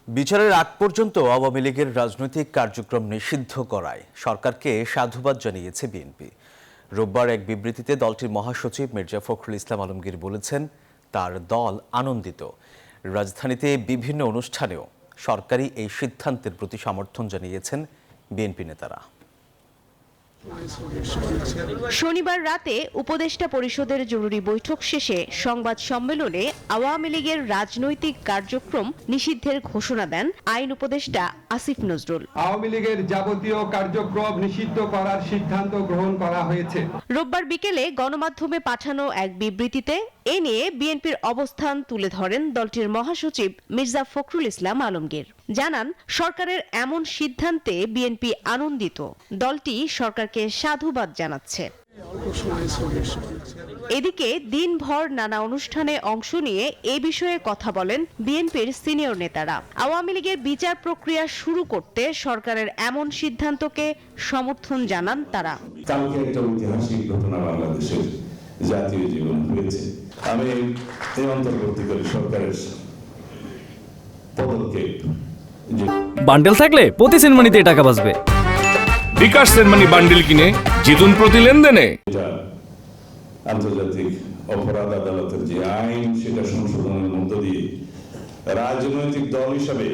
বিচারের আগ পর্যন্ত আওয়ামী লীগের রাজনৈতিক কার্যক্রম নিষিদ্ধ করায় সরকারকে সাধুবাদ জানিয়েছে বিএনপি। রোববার এক বিবৃতিতে দলটির মহাসচিব মির্জা ফখরুল ইসলাম আলমগীর বলেছেন, তার দল আনন্দিত। রাজধানীতে বিভিন্ন অনুষ্ঠানেও সরকারি এই সিদ্ধান্তের প্রতি সমর্থন জানিয়েছেন বিএনপি নেতারা। শনিবার রাতে উপদেষ্টা পরিষদের জরুরি বৈঠক শেষে সংবাদ সম্মেলনে আওয়ামী লীগের রাজনৈতিক কার্যক্রম নিষিদ্ধের ঘোষণা দেন আইন উপদেষ্টা আসিফ নজরুল। আওয়ামী লীগের যাবতীয় কার্যক্রম নিষিদ্ধ করার সিদ্ধান্ত গ্রহণ করা হয়েছে। রোববার বিকেলে গণমাধ্যমে পাঠানো এক বিবৃতিতে এ নিয়ে বিএনপির অবস্থান তুলে ধরেন দলটির মহাসচিব মির্জা ফখরুল ইসলাম আলমগীর। জানান, সরকারের এমন সিদ্ধান্তে বিএনপি আনন্দিত। দলটি সরকারকে সাধুবাদ জানাচ্ছে। এদিকে দিনভর নানা অনুষ্ঠানে অংশ নিয়ে এ বিষয়ে কথা বলেন বিএনপির সিনিয়র নেতারা। আওয়ামী লীগের বিচার প্রক্রিয়া শুরু করতে সরকারের এমন সিদ্ধান্তকে সমর্থন জানান তারা। কালকে একটা ঐতিহাসিক ঘটনা বাংলাদেশের জাতীয় জীবন হয়েছে। আমি এই অন্তর্বর্তীকালীন সরকারের পদক্ষেপ, বান্ডেল থাকলে প্রতি সেনমানিতে টাকা বাঁচবে। বিকাশ সেনমানি বান্ডেল কিনে জিতুন প্রতি লেনদেনে। আন্তর্জাতিক অপরাধ আদালতের যে আইন, সেটা সংশোধনের মধ্য দিয়ে রাজনৈতিক দল হিসাবে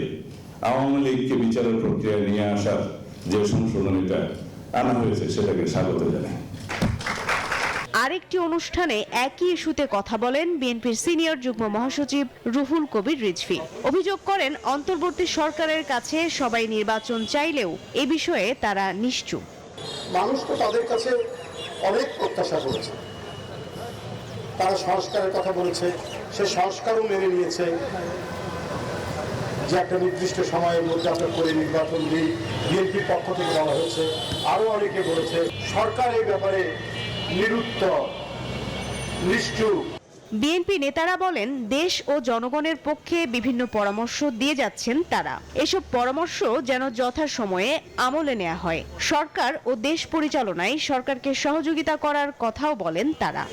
আওয়ামী লীগকে বিচারের প্রক্রিয়ায় নিয়ে আসার যে সংশোধনীটা আনা হয়েছে, সেটাকে স্বাগত জানাই। আরেকটি অনুষ্ঠানে একই ইস্যুতে কথা বলেন বিএনপির সিনিয়র যুগ্ম মহাসচিব রুহুল কবির রিজভী। অভিযোগ করেন, অন্তর্বর্তী সরকারের কাছে সবাই নির্বাচন চাইলেও এ বিষয়ে তারা নিশ্চুপ। মানুষ তো তাদের কাছে অনেক প্রত্যাশা করেছে, তারা সংস্কারের কথা বলেছে, সে সংস্কারও মেনে নিয়েছে যে একটা নির্দিষ্ট সময়ের মধ্যে আমরা করে নির্বাচন দিই। বিএনপির পক্ষ থেকে বলা হয়েছে, আরো অনেকে বলেছে, সরকার এই ব্যাপারে নিরুত্তর, নিশ্চুপ। বিএনপি নেতারা বলেন, দেশ ও জনগণের পক্ষে বিভিন্ন পরামর্শ দিয়ে যাচ্ছেন তারা। এসব পরামর্শ যেন যথাসময়ে আমলে নেওয়া হয়। সরকার ও দেশ পরিচালনায় সরকারকে সহযোগিতা করার কথাও বলেন তারা।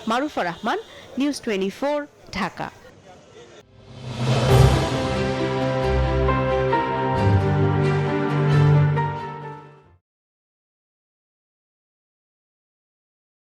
মারুফা রহমান, নিউজ 24, ঢাকা।